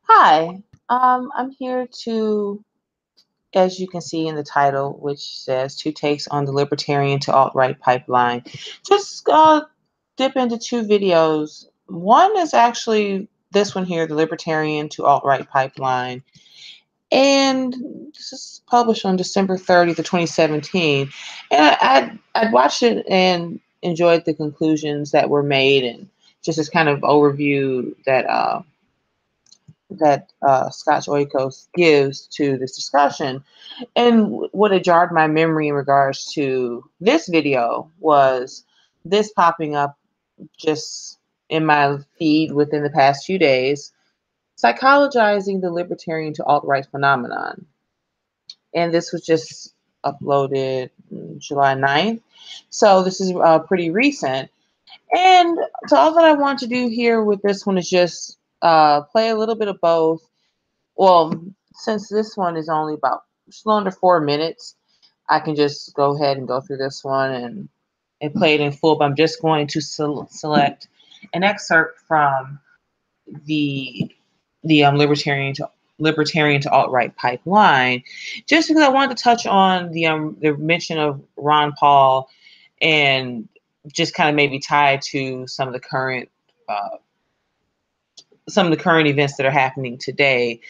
Hi, I'm here to, as you can see in the title, which says Two Takes on the Libertarian to Alt-Right Pipeline, just dip into two videos. One is actually this one here, the Libertarian to Alt-Right Pipeline, and this is published on December 30th of 2017. And I'd watched it and enjoyed the conclusions that were made and just this kind of overview that Scotch Oikos gives to this discussion. And what had jarred my memory in regards to this video was this popping up just in my feed within the past few days, Psychologizing the Libertarian to Alt-Right Phenomenon. And this was just uploaded July 9th. So this is pretty recent. And so all that I want to do here with this one is just play a little bit of both. Well, since this one is only about just under 4 minutes, I can just go ahead and go through this one and play it in full. But I'm just going to select an excerpt from the libertarian to alt-right pipeline, just because I wanted to touch on the mention of Ron Paul and just kind of maybe tie to uh, some of the current events that are happening today.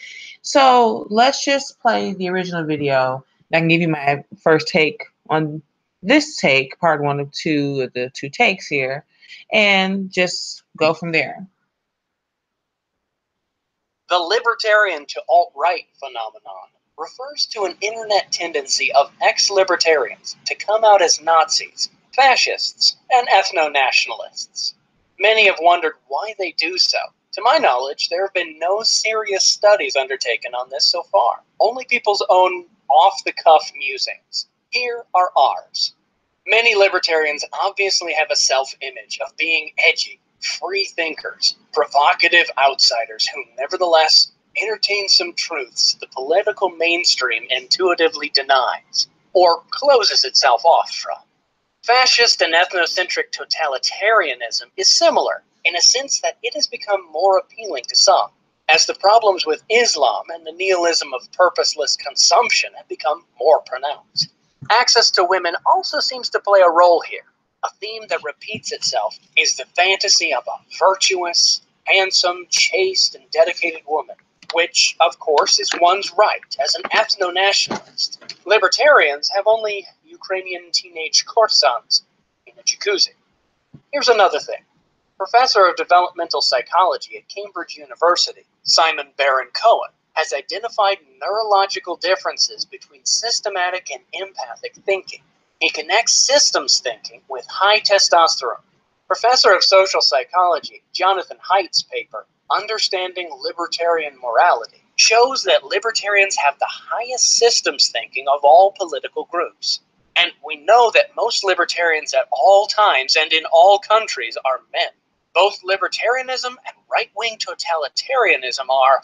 So let's just play the original video. I can give you my first take on this take, part one of the two takes here, and just go from there. The libertarian to alt-right phenomenon refers to an internet tendency of ex-libertarians to come out as Nazis, fascists, and ethno-nationalists. Many have wondered why they do so. To my knowledge, there have been no serious studies undertaken on this so far. Only people's own off-the-cuff musings. Here are ours. Many libertarians obviously have a self-image of being edgy, free thinkers, provocative outsiders who nevertheless entertain some truths the political mainstream intuitively denies, or closes itself off from. Fascist and ethnocentric totalitarianism is similar in a sense that it has become more appealing to some, as the problems with Islam and the nihilism of purposeless consumption have become more pronounced. Access to women also seems to play a role here. A theme that repeats itself is the fantasy of a virtuous, handsome, chaste, and dedicated woman, which, of course, is one's right as an ethno-nationalist. Libertarians have only Ukrainian teenage courtesans in a jacuzzi. Here's another thing. Professor of developmental psychology at Cambridge University, Simon Baron-Cohen, has identified neurological differences between systematic and empathic thinking. He connects systems thinking with high testosterone. Professor of social psychology Jonathan Haidt's paper, Understanding Libertarian Morality, shows that libertarians have the highest systems thinking of all political groups. And we know that most libertarians at all times and in all countries are men. Both libertarianism and right-wing totalitarianism are,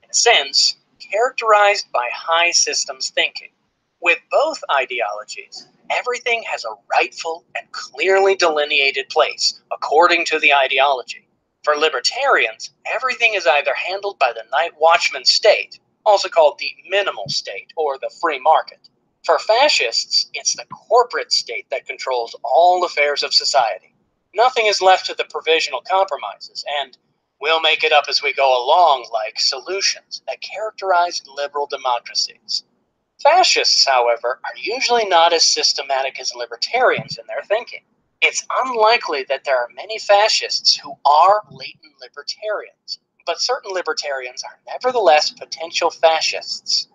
in a sense, characterized by high systems thinking. With both ideologies, everything has a rightful and clearly delineated place, according to the ideology. For libertarians, everything is either handled by the night watchman state, also called the minimal state or the free market. For fascists, it's the corporate state that controls all affairs of society. Nothing is left to the provisional compromises, and we'll make it up as we go along like solutions that characterize liberal democracies. Fascists, however, are usually not as systematic as libertarians in their thinking. It's unlikely that there are many fascists who are latent libertarians, but certain libertarians are nevertheless potential fascists.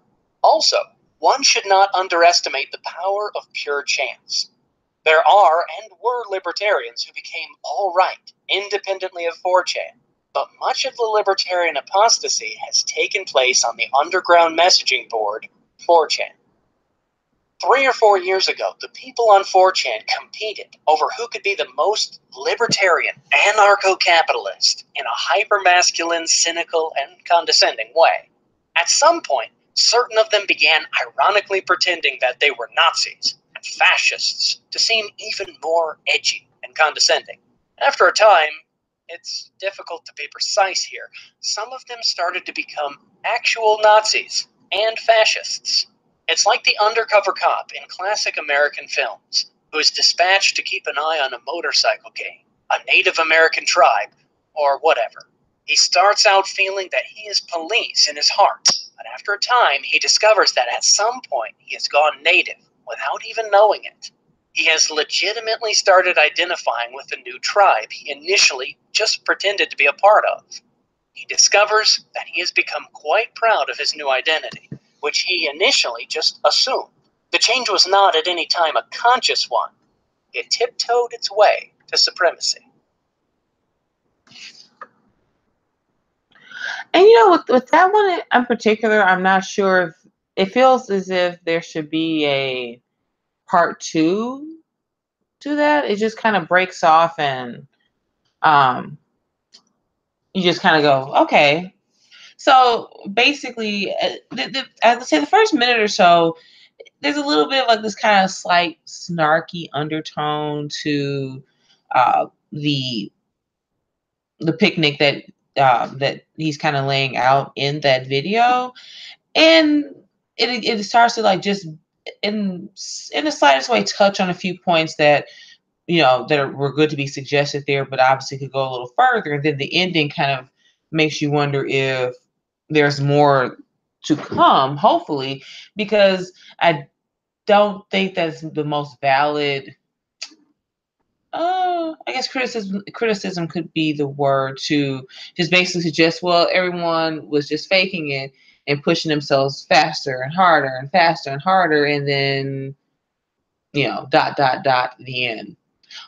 Also, one should not underestimate the power of pure chance. There are and were libertarians who became all-right, independently of 4chan, but much of the libertarian apostasy has taken place on the underground messaging board 4chan. 3 or 4 years ago, the people on 4chan competed over who could be the most libertarian anarcho-capitalist in a hyper-masculine, cynical, and condescending way. At some point, certain of them began ironically pretending that they were Nazis and fascists to seem even more edgy and condescending. After a time, it's difficult to be precise here, some of them started to become actual Nazis and fascists. It's like the undercover cop in classic American films, who is dispatched to keep an eye on a motorcycle gang, a Native American tribe, or whatever. He starts out feeling that he is police in his heart, but after a time he discovers that at some point he has gone native without even knowing it. He has legitimately started identifying with the new tribe he initially just pretended to be a part of. He discovers that he has become quite proud of his new identity, which he initially just assumed. The change was not at any time a conscious one. It tiptoed its way to supremacy. And with that one in particular, I'm not sure if it feels as if there should be a part 2 to that. It just kind of breaks off, and you just kind of go, okay. So basically, I would say the first minute or so, there's a little bit of like this kind of slight snarky undertone to the picnic that he's kind of laying out in that video, and it starts to like just in the slightest way touch on a few points that were good to be suggested there, but obviously could go a little further. And then the ending kind of makes you wonder if there's more to come, hopefully, because I don't think that's the most valid. I guess criticism could be the word, to just basically suggest, well, everyone was just faking it and pushing themselves faster and harder and faster and harder, and then the end.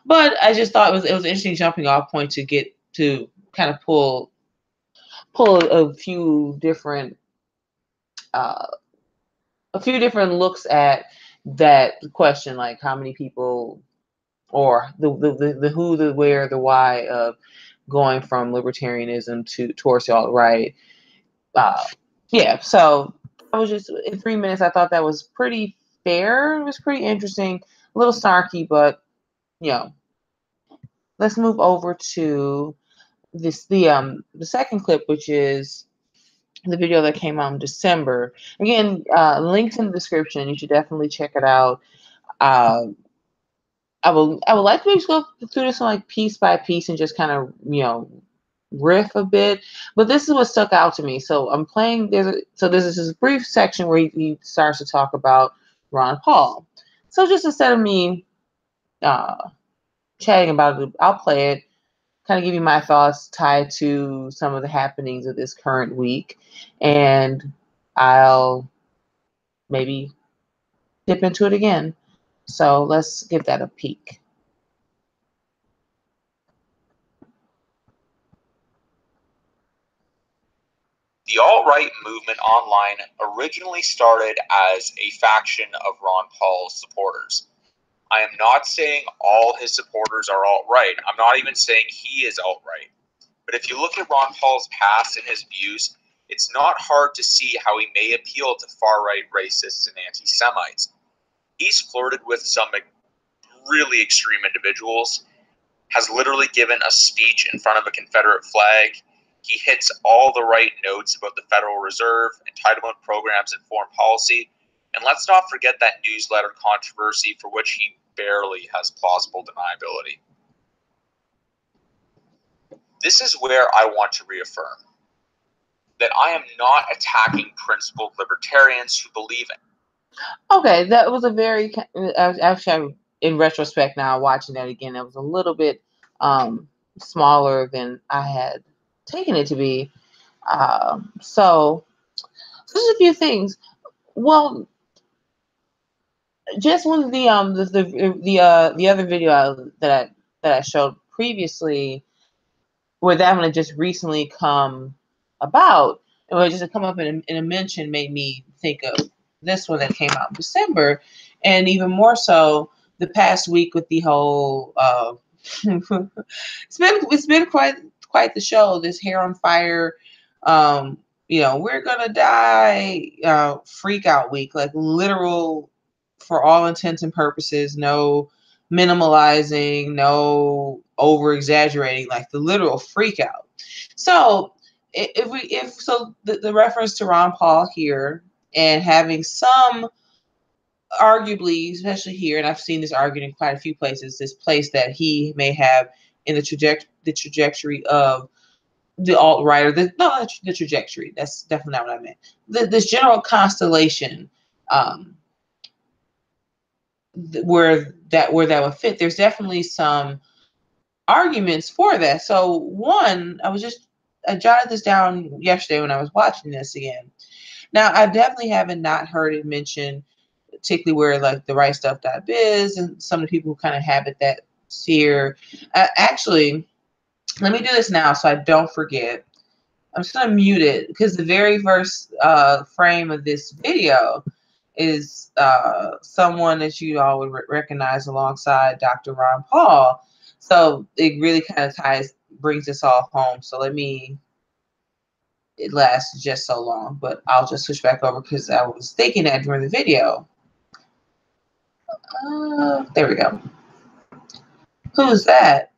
But I just thought it was an interesting jumping off point to get to kind of pull a few different looks at that question, like how many people, or the who, the where, the why of going from libertarianism towards the alt-right. Yeah, so I was just in 3 minutes. I thought that was pretty fair. It was pretty interesting, a little snarky, but let's move over to the second clip, which is the video that came out in December. Again, links in the description. You should definitely check it out. I would like to maybe go through this one like piece by piece and just kind of riff a bit. But this is what stuck out to me. So I'm playing. There's this brief section where he starts to talk about Ron Paul. So just instead of me chatting about it, I'll play it, kind of give you my thoughts tied to some of the happenings of this current week, and I'll maybe dip into it again. So let's give that a peek. The alt-right movement online originally started as a faction of Ron Paul's supporters. I am not saying all his supporters are alt-right. I'm not even saying he is alt-right. But if you look at Ron Paul's past and his views, it's not hard to see how he may appeal to far-right racists and anti-Semites. He's flirted with some really extreme individuals, has literally given a speech in front of a Confederate flag. He hits all the right notes about the Federal Reserve, entitlement programs, and foreign policy. And let's not forget that newsletter controversy for which he barely has plausible deniability. This is where I want to reaffirm that I am not attacking principled libertarians who believe in. Okay, that was a very, actually, in retrospect now, watching that again, that was a little bit smaller than I had taken it to be. So there's a few things. Well, just one of the other video that I showed previously, where that one had just recently come about, and it just come up in a mention, made me think of this one that came out in December, and even more so the past week with the whole it's been quite the show, this hair on fire, we're gonna die freak out week, like literal, for all intents and purposes, no minimalizing, no over exaggerating, like the literal freak out. So the reference to Ron Paul here and having some arguably, especially here, and I've seen this argued in quite a few places, this place that he may have in the trajectory of the alt-right, or the trajectory. That's definitely not what I meant. This general constellation, where that would fit. There's definitely some arguments for that. So one, I jotted this down yesterday when I was watching this again. Now, I definitely haven't not heard it mentioned, particularly where like the rightstuff.biz and some of the people who kind of habit that here. Actually, let me do this now so I don't forget. I'm just going to mute it because the very first frame of this video is someone that you all would recognize alongside Dr. Ron Paul. So it really kind of brings us all home. So it lasts just so long, but I'll just switch back over because I was thinking that during the video. There we go. Who's that?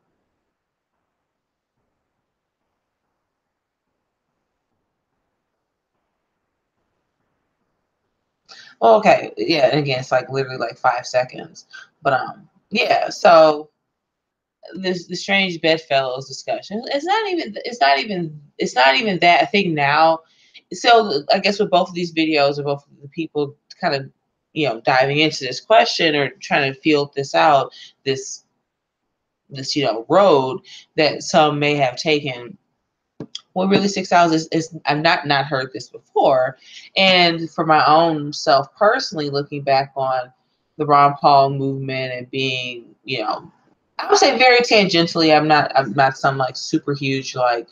Okay, yeah, and again, it's like literally like 5 seconds. But yeah, so the strange bedfellows discussion. It's not even that. I think now, so I guess with both of these videos, or both of the people kind of, diving into this question or trying to field this out, this road that some may have taken. What really sticks out is I've not heard this before, and for my own self personally, looking back on the Ron Paul movement and being, I would say very tangentially. I'm not some like super huge like.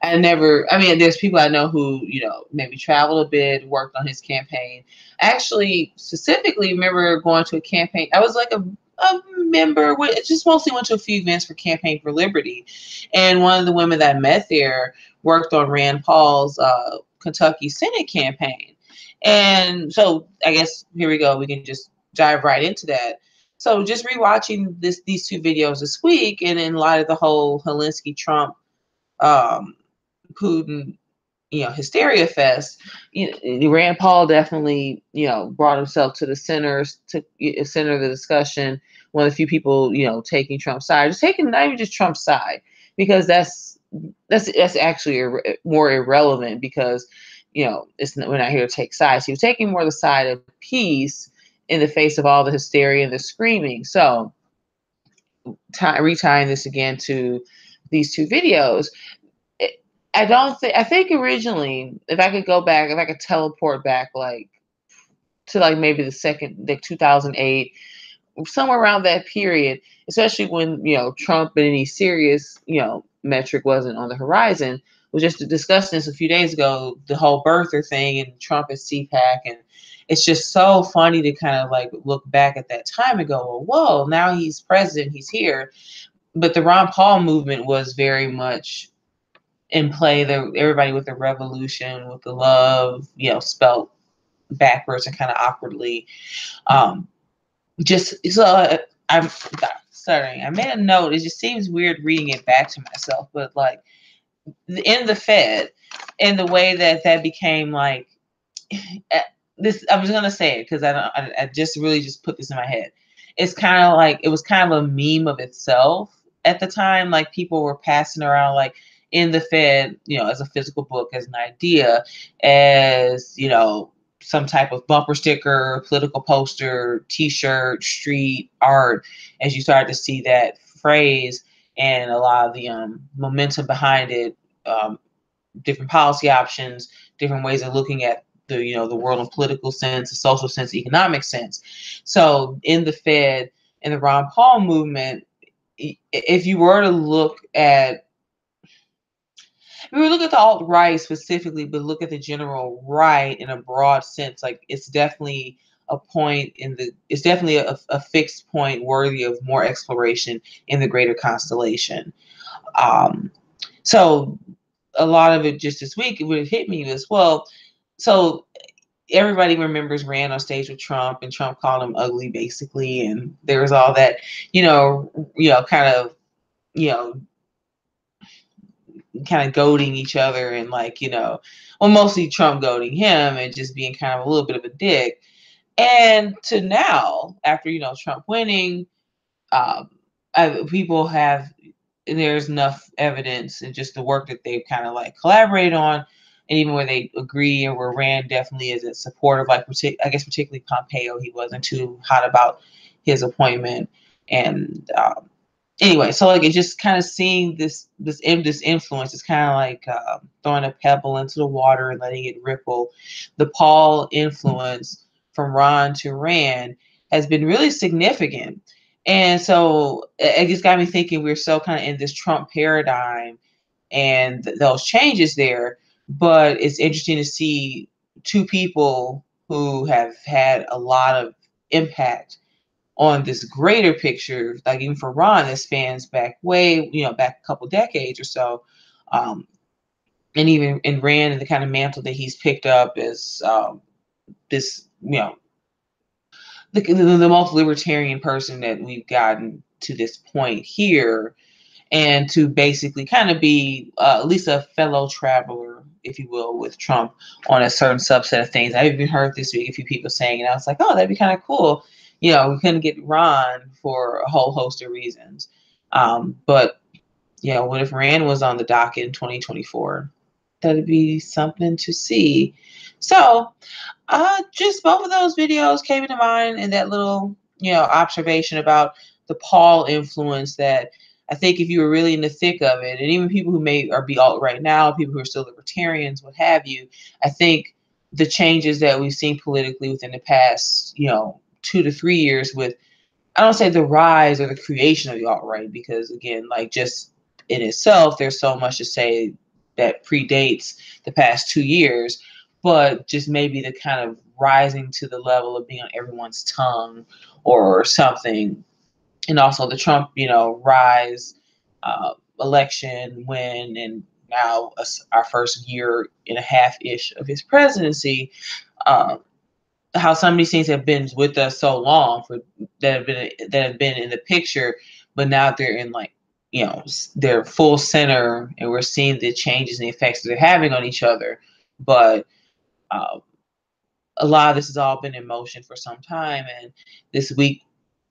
There's people I know who, maybe traveled a bit, worked on his campaign. I actually specifically remember going to a campaign. I was like a member, just mostly went to a few events for Campaign for Liberty. And one of the women that I met there worked on Rand Paul's Kentucky Senate campaign. And so I guess here we go. We can just dive right into that. So just rewatching these two videos this week, and in light of the whole Zelensky Trump Putin, hysteria fest, Rand Paul definitely, brought himself to the center of the discussion. One of the few people, taking Trump's side, not even just Trump's side, because that's actually more irrelevant because, we're not here to take sides. He was taking more the side of peace in the face of all the hysteria and the screaming. So retying this again to these two videos, I think originally, if I could teleport back to maybe the 2008, somewhere around that period, especially when, Trump and any serious, metric wasn't on the horizon, was just discussing this a few days ago, the whole birther thing and Trump and CPAC. And it's just so funny to kind of like look back at that time and go, well, whoa, now he's president, he's here. But the Ron Paul movement was very much in play. Everybody with the revolution, with the love, spelt backwards and kind of awkwardly. Just so I'm sorry, I made a note. It just seems weird reading it back to myself, but like in the Fed, and the way that became like this. I was gonna say it because I just really just put this in my head. It's kind of like it was kind of a meme of itself at the time. Like people were passing around like in the Fed, as a physical book, as an idea, as some type of bumper sticker, political poster, T-shirt, street art, as you started to see that phrase and a lot of the momentum behind it, different policy options, different ways of looking at the world in political sense, a social sense, economic sense. So in the Fed and the Ron Paul movement, if you were to look at the alt-right specifically, but look at the general right in a broad sense, like it's definitely it's definitely a fixed point worthy of more exploration in the greater constellation. So a lot of it just this week, it would hit me as well. So everybody remembers Rand on stage with Trump, and Trump called him ugly, basically, and there was all that, kind of, goading each other, and well, mostly Trump goading him and just being kind of a little bit of a dick. And to now, after Trump winning, people have, there's enough evidence and just the work that they've kind of collaborated on, and even where they agree, or where Rand definitely isn't supportive, I guess particularly Pompeo, he wasn't too hot about his appointment. And anyway, so it's just kind of seeing this influence is kind of like throwing a pebble into the water and letting it ripple. The Paul influence from Ron to Rand has been really significant. And so it just got me thinking, we're so kind of in this Trump paradigm and those changes there. But it's interesting to see two people who have had a lot of impact on this greater picture, like even for Ron, that spans back back a couple decades or so. And even in Rand, and the kind of mantle that he's picked up as this, the most libertarian person that we've gotten to this point here, and to basically kind of be at least a fellow traveler, if you will, with Trump on a certain subset of things. I even heard this week a few people saying, and I was like, oh, that'd be kind of cool. We couldn't get Ron for a whole host of reasons. But what if Rand was on the docket in 2024? That'd be something to see. So just both of those videos came into mind, and that little, observation about the Paul influence, that I think if you were really in the thick of it, and even people who may or be alt right now, people who are still libertarians, what have you, I think the changes that we've seen politically within the past, 2 to 3 years, with, I don't say the rise or the creation of the alt-right, because again, just in itself, there's so much to say that predates the past 2 years, but just maybe the kind of rising to the level of being on everyone's tongue or something. And also the Trump, rise, election win, and now our first year and a half-ish of his presidency, how some of these things have been with us so long, that have been in the picture, but now they're in their full center, and we're seeing the changes and the effects that they're having on each other. But a lot of this has all been in motion for some time, and this week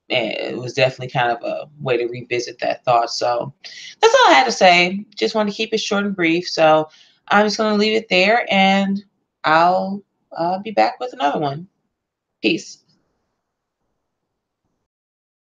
it was definitely kind of a way to revisit that thought. So that's all I had to say. Just wanted to keep it short and brief. So I'm just going to leave it there, and I'll be back with another one. Peace.